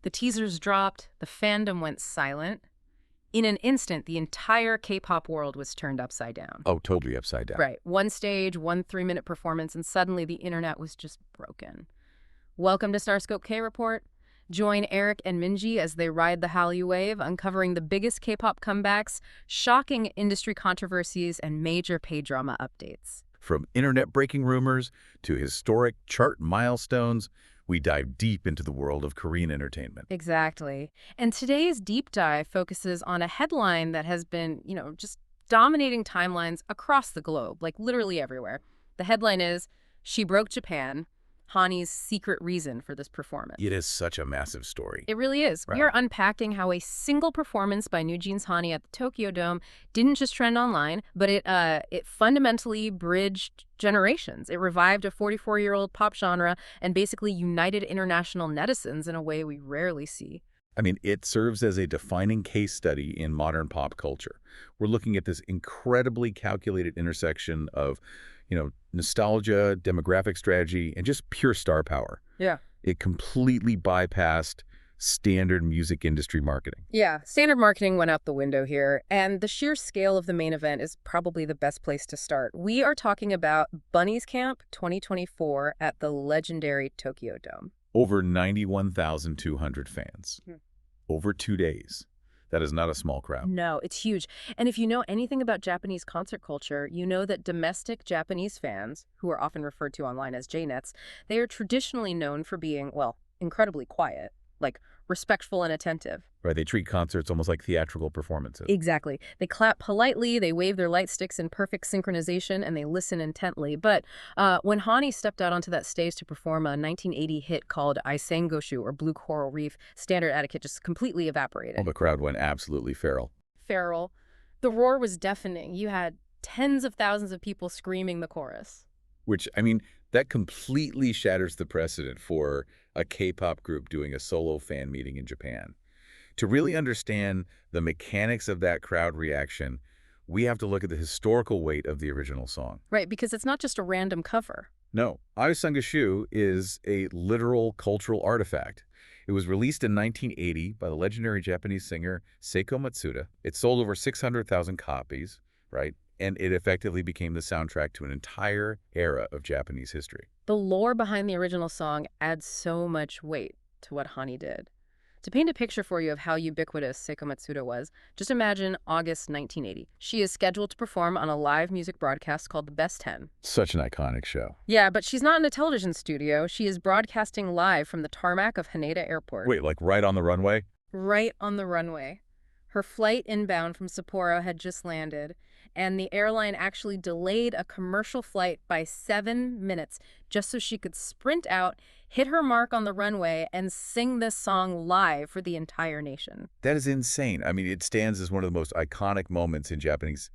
The teasers dropped, the fandom went silent. In an instant, the entire K-pop world was turned upside down. Oh, totally upside down. Right. One stage, one 3-minute performance, and suddenly the internet was just broken. Welcome to StarScope K-Report. Join Eric and Minji as they ride the Hallyu wave, uncovering the biggest K-pop comebacks, shocking industry controversies, and major K-drama updates. From internet-breaking rumors to historic chart milestones, we dive deep into the world of Korean entertainment. Exactly. And today's deep dive focuses on a headline that has been, just dominating timelines across the globe, like literally everywhere. The headline is, "She Broke Japan, Hanni's secret reason for this performance." It is such a massive story. It really is. Right. We are unpacking how a single performance by NewJeans Hanni at the Tokyo Dome didn't just trend online, but it fundamentally bridged generations. It revived a 44-year-old pop genre and basically united international netizens in a way we rarely see. I mean, it serves as a defining case study in modern pop culture. We're looking at this incredibly calculated intersection of, nostalgia, demographic strategy, and just pure star power. Yeah. It completely bypassed standard music industry marketing. Yeah, standard marketing went out the window here, and the sheer scale of the main event is probably the best place to start. We are talking about Bunnies Camp 2024 at the legendary Tokyo Dome. Over 91,200 fans. Over 2 days. That is not a small crowd. No, it's huge. And if you know anything about Japanese concert culture, you know that domestic Japanese fans, who are often referred to online as K-netz, they are traditionally known for being, incredibly quiet, like respectful and attentive. Right, they treat concerts almost like theatrical performances. Exactly. They clap politely, they wave their light sticks in perfect synchronization, and they listen intently. But when Hanni stepped out onto that stage to perform a 1980 hit called Aoi Sangoshou, or Blue Coral Reef, standard etiquette just completely evaporated. Oh, the crowd went absolutely feral. Feral. The roar was deafening. You had tens of thousands of people screaming the chorus. Which, that completely shatters the precedent for a K-pop group doing a solo fan meeting in Japan. To really understand the mechanics of that crowd reaction, we have to look at the historical weight of the original song. Right, because it's not just a random cover. No, Aoi Sangoshou is a literal cultural artifact. It was released in 1980 by the legendary Japanese singer Seiko Matsuda. It sold over 600,000 copies, right? And it effectively became the soundtrack to an entire era of Japanese history. The lore behind the original song adds so much weight to what Hanni did. To paint a picture for you of how ubiquitous Seiko Matsuda was, just imagine August 1980. She is scheduled to perform on a live music broadcast called The Best 10. Such an iconic show. Yeah, but she's not in a television studio. She is broadcasting live from the tarmac of Haneda Airport. Wait, like right on the runway? Right on the runway. Her flight inbound from Sapporo had just landed, and the airline actually delayed a commercial flight by 7 minutes just so she could sprint out, hit her mark on the runway, and sing this song live for the entire nation. That is insane. It stands as one of the most iconic moments in Japanese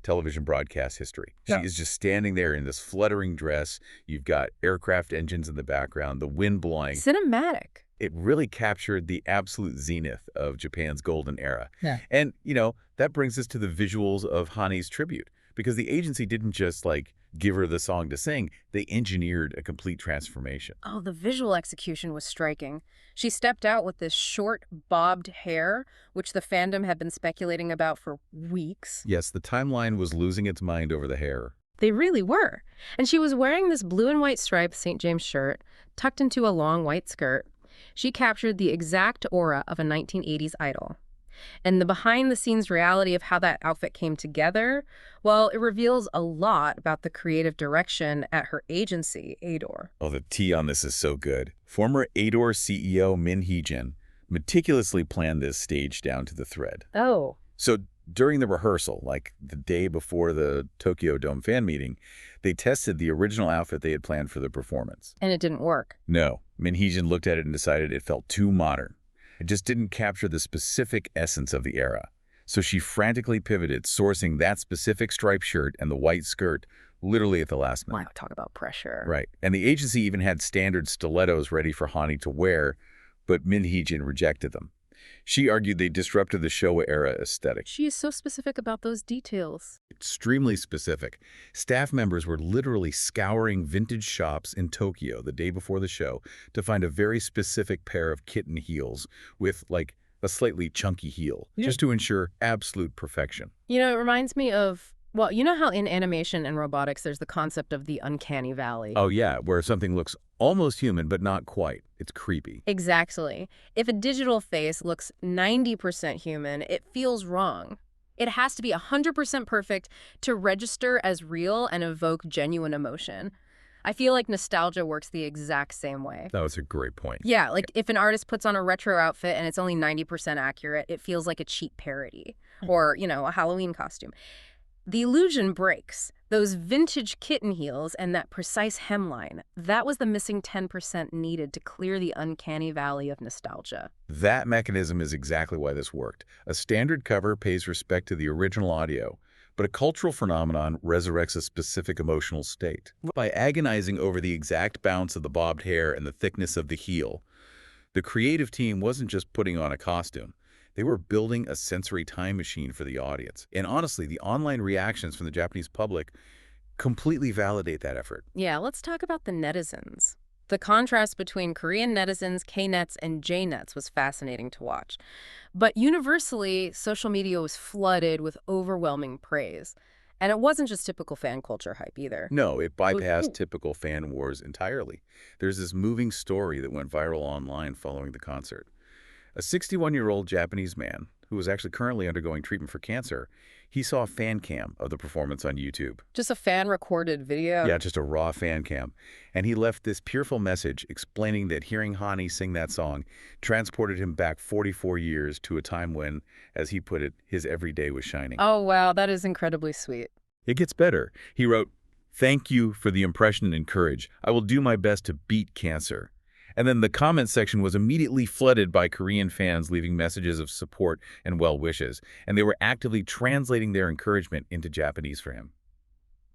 television broadcast history. Yeah. She is just standing there in this fluttering dress. You've got aircraft engines in the background, the wind blowing. Cinematic. It really captured the absolute zenith of Japan's golden era. Yeah. And, that brings us to the visuals of Hanni's tribute, because the agency didn't just, give her the song to sing. They engineered a complete transformation. Oh, the visual execution was striking. She stepped out with this short, bobbed hair, which the fandom had been speculating about for weeks. Yes, the timeline was losing its mind over the hair. They really were. And she was wearing this blue and white striped St. James shirt, tucked into a long white skirt. She captured the exact aura of a 1980s idol. And the behind-the-scenes reality of how that outfit came together, well, it reveals a lot about the creative direction at her agency, Ador. Oh, the tea on this is so good. Former Ador CEO Hee-jin meticulously planned this stage down to the thread. Oh. So during the rehearsal, like the day before the Tokyo Dome fan meeting, they tested the original outfit they had planned for the performance. And it didn't work. No. Hee-jin looked at it and decided it felt too modern. It just didn't capture the specific essence of the era. So she frantically pivoted, sourcing that specific striped shirt and the white skirt literally at the last minute. Wow, talk about pressure. Right. And the agency even had standard stilettos ready for Hanni to wear, but Hee-jin rejected them. She argued they disrupted the Showa era aesthetic. She is so specific about those details. Extremely specific. Staff members were literally scouring vintage shops in Tokyo the day before the show to find a very specific pair of kitten heels with, like, a slightly chunky heel, just to ensure absolute perfection. You know, it reminds me of, well, you know how in animation and robotics there's the concept of the uncanny valley? Oh yeah, where something looks almost human, but not quite. It's creepy. Exactly. If a digital face looks 90% human, it feels wrong. It has to be 100% perfect to register as real and evoke genuine emotion. I feel like nostalgia works the exact same way. That was a great point. Yeah, like if an artist puts on a retro outfit and it's only 90% accurate, it feels like a cheap parody or, you know, a Halloween costume. The illusion breaks. Those vintage kitten heels and that precise hemline, that was the missing 10% needed to clear the uncanny valley of nostalgia. That mechanism is exactly why this worked. A standard cover pays respect to the original audio, but a cultural phenomenon resurrects a specific emotional state. By agonizing over the exact bounce of the bobbed hair and the thickness of the heel, the creative team wasn't just putting on a costume. They were building a sensory time machine for the audience. And honestly, the online reactions from the Japanese public completely validate that effort. Yeah, let's talk about the netizens. The contrast between Korean netizens, K-netz, and J-netz was fascinating to watch. But universally, social media was flooded with overwhelming praise. And it wasn't just typical fan culture hype either. No, it bypassed typical fan wars entirely. There's this moving story that went viral online following the concert. A 61-year-old Japanese man, who was actually currently undergoing treatment for cancer, he saw a fan cam of the performance on YouTube. Just a fan-recorded video? Yeah, just a raw fan cam. And he left this tearful message explaining that hearing Hanni sing that song transported him back 44 years to a time when, as he put it, his everyday was shining. Oh, wow, that is incredibly sweet. It gets better. He wrote, "Thank you for the impression and courage. I will do my best to beat cancer." And then the comment section was immediately flooded by Korean fans leaving messages of support and well wishes, and they were actively translating their encouragement into Japanese for him.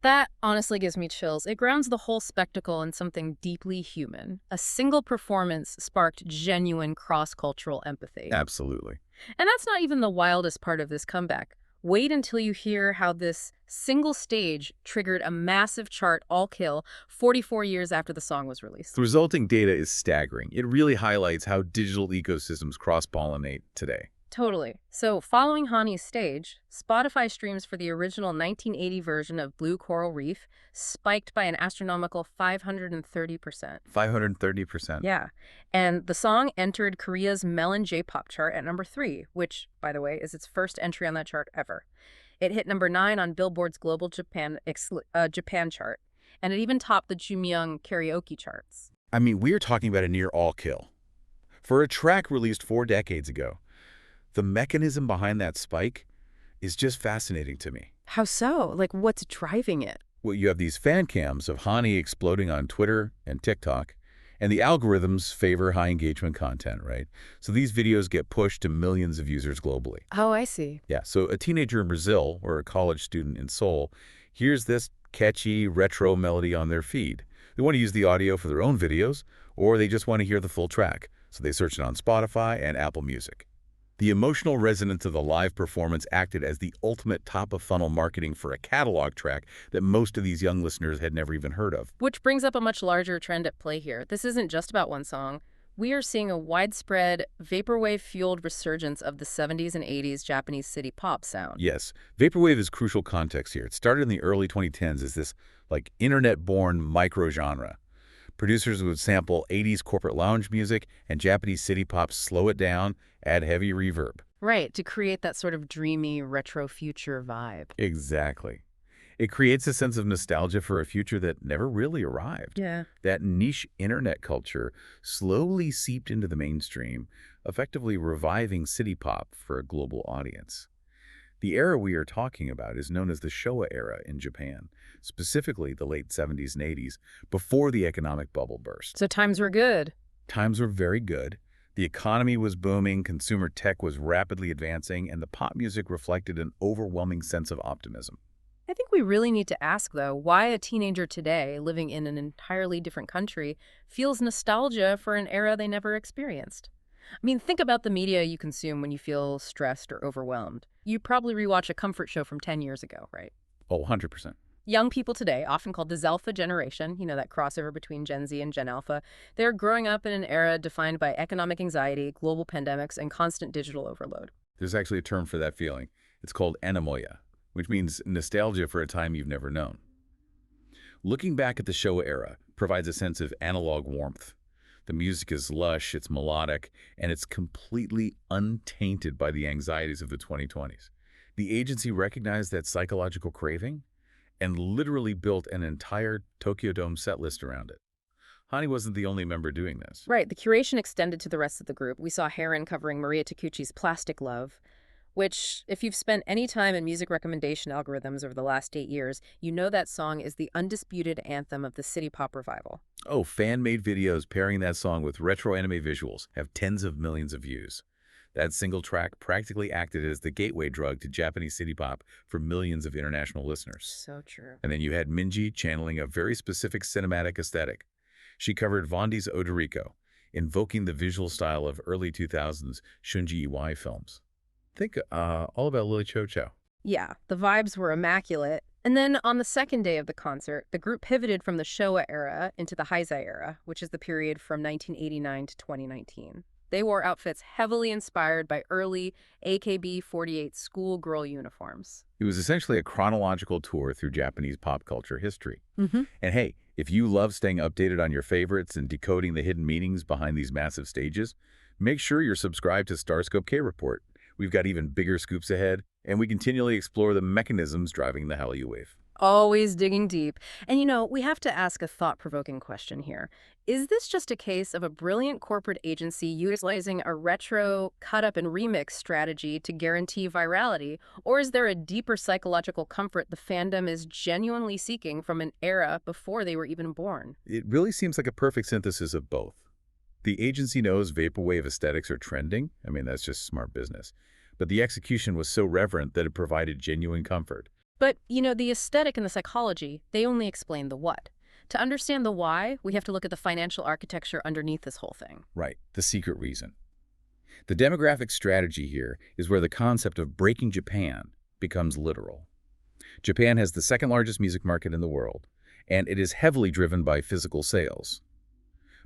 That honestly gives me chills. It grounds the whole spectacle in something deeply human. A single performance sparked genuine cross-cultural empathy. Absolutely. And that's not even the wildest part of this comeback. Wait until you hear how this single stage triggered a massive chart all-kill 44 years after the song was released. The resulting data is staggering. It really highlights how digital ecosystems cross-pollinate today. Totally. So, following Hanni's stage, Spotify streams for the original 1980 version of Blue Coral Reef spiked by an astronomical 530%. 530%. Yeah. And the song entered Korea's Melon J-pop chart at number 3, which, by the way, is its first entry on that chart ever. It hit number 9 on Billboard's Global Japan chart, and it even topped the Geumyoung karaoke charts. I mean, we're talking about a near all-kill. For a track released 4 decades ago, the mechanism behind that spike is just fascinating to me. How so? Like, what's driving it? Well, you have these fan cams of Hanni exploding on Twitter and TikTok, and the algorithms favor high engagement content, right? So these videos get pushed to millions of users globally. Oh, I see. Yeah, so a teenager in Brazil or a college student in Seoul hears this catchy retro melody on their feed. They want to use the audio for their own videos, or they just want to hear the full track. So they search it on Spotify and Apple Music. The emotional resonance of the live performance acted as the ultimate top-of-funnel marketing for a catalog track that most of these young listeners had never even heard of. Which brings up a much larger trend at play here. This isn't just about one song. We are seeing a widespread, vaporwave-fueled resurgence of the 70s and 80s Japanese city pop sound. Yes, vaporwave is crucial context here. It started in the early 2010s as this, like, internet-born micro-genre. Producers would sample 80s corporate lounge music and Japanese city pop, slow it down, add heavy reverb. Right, to create that sort of dreamy, retro future vibe. Exactly. It creates a sense of nostalgia for a future that never really arrived. Yeah. That niche internet culture slowly seeped into the mainstream, effectively reviving city pop for a global audience. The era we are talking about is known as the Showa era in Japan, specifically the late 70s and 80s, before the economic bubble burst. So times were good. Times were very good. The economy was booming, consumer tech was rapidly advancing, and the pop music reflected an overwhelming sense of optimism. I think we really need to ask, though, why a teenager today, living in an entirely different country, feels nostalgia for an era they never experienced. I mean, think about the media you consume when you feel stressed or overwhelmed. You probably rewatch a comfort show from 10 years ago, right? Oh, 100%. Young people today, often called the Zelfa generation, that crossover between Gen Z and Gen Alpha, they're growing up in an era defined by economic anxiety, global pandemics, and constant digital overload. There's actually a term for that feeling. It's called anemoia, which means nostalgia for a time you've never known. Looking back at the Showa era provides a sense of analog warmth. The music is lush, it's melodic, and it's completely untainted by the anxieties of the 2020s. The agency recognized that psychological craving and literally built an entire Tokyo Dome set list around it. Hanni wasn't the only member doing this. Right, the curation extended to the rest of the group. We saw Heron covering Maria Takuchi's Plastic Love, which, if you've spent any time in music recommendation algorithms over the last 8 years, you know that song is the undisputed anthem of the city pop revival. Oh, fan-made videos pairing that song with retro anime visuals have tens of millions of views. That single track practically acted as the gateway drug to Japanese city pop for millions of international listeners. So true. And then you had Minji channeling a very specific cinematic aesthetic. She covered Vondi's Odoriko, invoking the visual style of early 2000s Shunji Iwai films. Think all about Lily Cho Cho. Yeah, the vibes were immaculate. And then on the second day of the concert, the group pivoted from the Showa era into the Heisei era, which is the period from 1989 to 2019. They wore outfits heavily inspired by early AKB48 schoolgirl uniforms. It was essentially a chronological tour through Japanese pop culture history. Mm-hmm. And hey, if you love staying updated on your favorites and decoding the hidden meanings behind these massive stages, make sure you're subscribed to StarScope K-Report. We've got even bigger scoops ahead, and we continually explore the mechanisms driving the Hallyu wave. Always digging deep. And we have to ask a thought-provoking question here. Is this just a case of a brilliant corporate agency utilizing a retro cut-up and remix strategy to guarantee virality, or is there a deeper psychological comfort the fandom is genuinely seeking from an era before they were even born? It really seems like a perfect synthesis of both. The agency knows vaporwave aesthetics are trending. I mean, that's just smart business. But the execution was so reverent that it provided genuine comfort. But, the aesthetic and the psychology, they only explain the what. To understand the why, we have to look at the financial architecture underneath this whole thing. Right, the secret reason. The demographic strategy here is where the concept of breaking Japan becomes literal. Japan has the second largest music market in the world, and it is heavily driven by physical sales.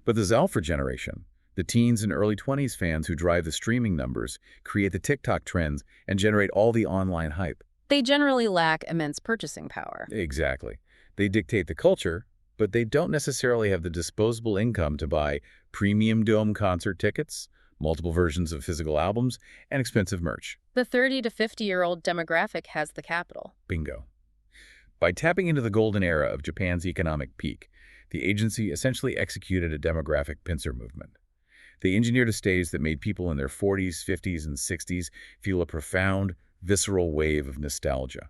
But the Alpha generation, the teens and early 20s fans who drive the streaming numbers, create the TikTok trends, and generate all the online hype. They generally lack immense purchasing power. Exactly. They dictate the culture, but they don't necessarily have the disposable income to buy premium dome concert tickets, multiple versions of physical albums, and expensive merch. The 30 to 50-year-old demographic has the capital. Bingo. By tapping into the golden era of Japan's economic peak, the agency essentially executed a demographic pincer movement. They engineered a stage that made people in their 40s, 50s, and 60s feel a profound, visceral wave of nostalgia.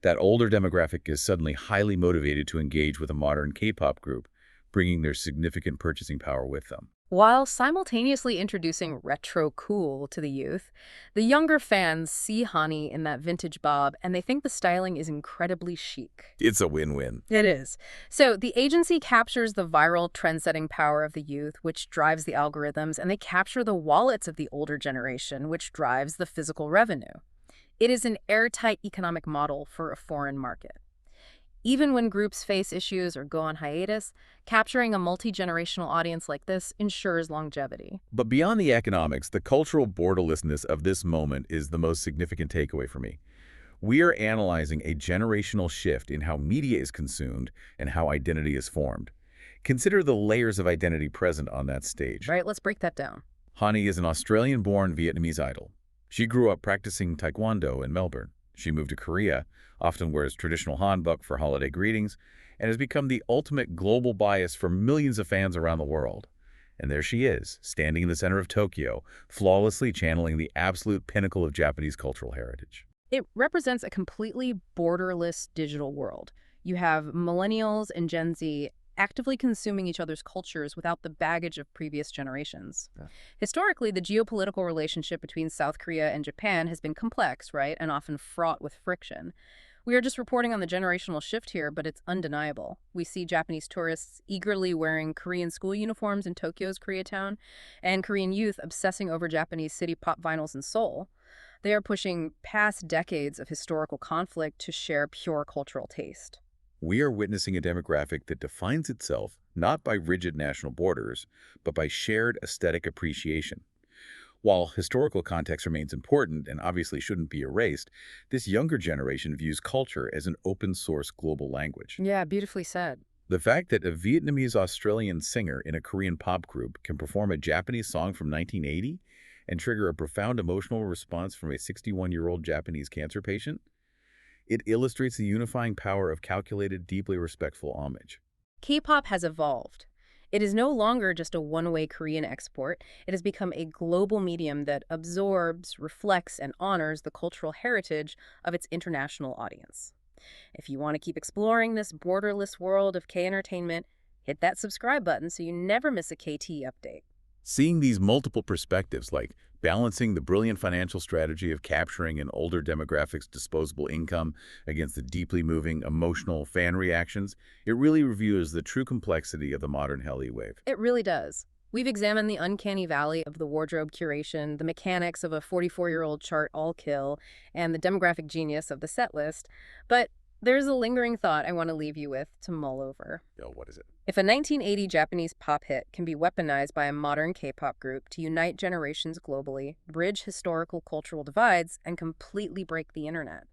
That older demographic is suddenly highly motivated to engage with a modern K-pop group, bringing their significant purchasing power with them. While simultaneously introducing retro cool to the youth, the younger fans see Hanni in that vintage bob and they think the styling is incredibly chic. It's a win-win. It is. So the agency captures the viral trend-setting power of the youth, which drives the algorithms, and they capture the wallets of the older generation, which drives the physical revenue. It is an airtight economic model for a foreign market. Even when groups face issues or go on hiatus, capturing a multi-generational audience like this ensures longevity. But beyond the economics, the cultural borderlessness of this moment is the most significant takeaway for me. We are analyzing a generational shift in how media is consumed and how identity is formed. Consider the layers of identity present on that stage. Right, let's break that down. Hanni is an Australian-born Vietnamese idol. She grew up practicing taekwondo in Melbourne. She moved to Korea, often wears traditional hanbok for holiday greetings, and has become the ultimate global bias for millions of fans around the world. And there she is, standing in the center of Tokyo, flawlessly channeling the absolute pinnacle of Japanese cultural heritage. It represents a completely borderless digital world. You have millennials and Gen Z actively consuming each other's cultures without the baggage of previous generations. Yeah. Historically, the geopolitical relationship between South Korea and Japan has been complex, right, and often fraught with friction. We are just reporting on the generational shift here, but it's undeniable. We see Japanese tourists eagerly wearing Korean school uniforms in Tokyo's Koreatown, and Korean youth obsessing over Japanese city pop vinyls in Seoul. They are pushing past decades of historical conflict to share pure cultural taste. We are witnessing a demographic that defines itself not by rigid national borders, but by shared aesthetic appreciation. While historical context remains important and obviously shouldn't be erased, this younger generation views culture as an open-source global language. Yeah, beautifully said. The fact that a Vietnamese-Australian singer in a Korean pop group can perform a Japanese song from 1980 and trigger a profound emotional response from a 61-year-old Japanese cancer patient, it illustrates the unifying power of calculated, deeply respectful homage. K-pop has evolved. It is no longer just a one-way Korean export. It has become a global medium that absorbs, reflects, and honors the cultural heritage of its international audience. If you want to keep exploring this borderless world of K-entertainment, hit that subscribe button so you never miss a KT update. Seeing these multiple perspectives, like balancing the brilliant financial strategy of capturing an older demographic's disposable income against the deeply moving, emotional fan reactions, it really reveals the true complexity of the modern Hallyu wave. It really does. We've examined the uncanny valley of the wardrobe curation, the mechanics of a 44-year-old chart all kill, and the demographic genius of the set list. But there's a lingering thought I want to leave you with to mull over. Yo, what is it? If a 1980 Japanese pop hit can be weaponized by a modern K-pop group to unite generations globally, bridge historical cultural divides, and completely break the internet,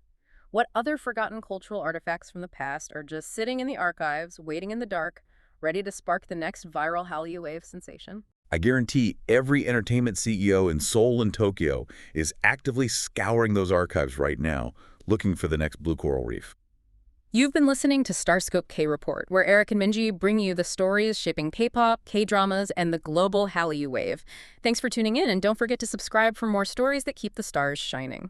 what other forgotten cultural artifacts from the past are just sitting in the archives, waiting in the dark, ready to spark the next viral Hallyu wave sensation? I guarantee every entertainment CEO in Seoul and Tokyo is actively scouring those archives right now, looking for the next blue coral reef. You've been listening to StarScope K-Report, where Eric and Minji bring you the stories shaping K-pop, K-dramas, and the global Hallyu wave. Thanks for tuning in, and don't forget to subscribe for more stories that keep the stars shining.